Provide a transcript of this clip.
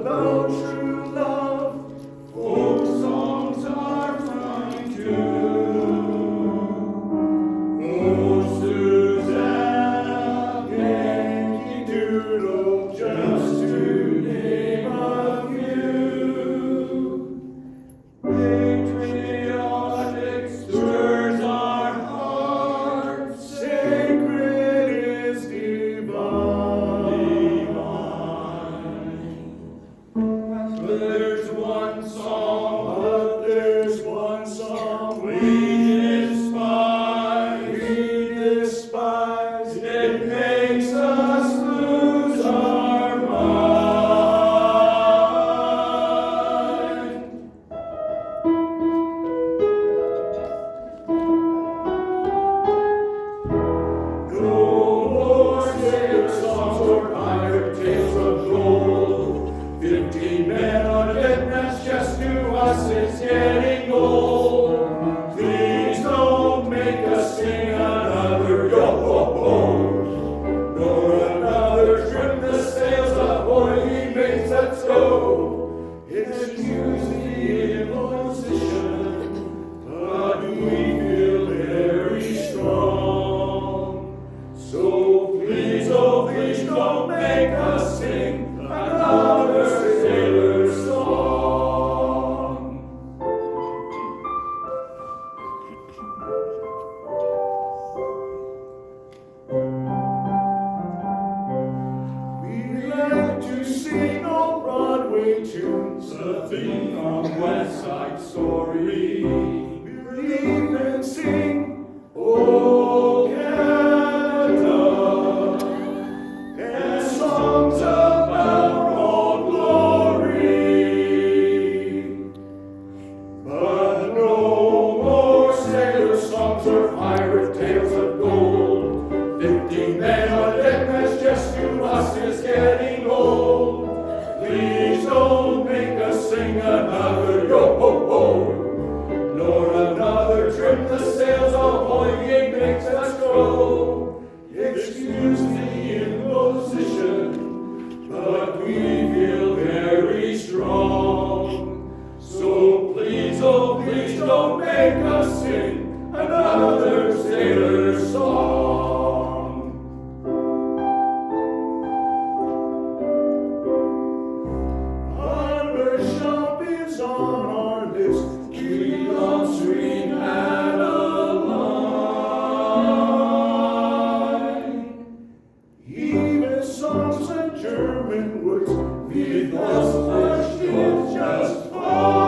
about true love. Folk songs are fine too. Oh, Susanna, Yankee Doodle, just to name a few. Patriotic stirs our hearts, sacred is divine. There's one song we despise, it makes us lose our mind. No more sailor songs or pirate tales of gold. 15 men on deck, that's just to us, it's getting old. Please don't make us sing another yo-ho-ho, nor another trim the sails ahoy, ye mates, let's go. Excuse the imposition, but we feel very strong. So please, oh please, don't make us sing another sailor song. We like to sing old Broadway tunes, a theme from West Side Story. Believe and sing, oh Canada, and songs about old glory. But no more sailor songs or pirate tales of gold. 15 men on deck, that's just to us, is getting old. Please don't make us sing another yo-ho-ho, nor another trim the sails ahoy, ye makes us go. Excuse the imposition, but we feel very strong. So please, oh please, don't make us sing another sailor song. Barbershop is on our list. We love sweet Adeline. Even songs and German words, with us, is just fine.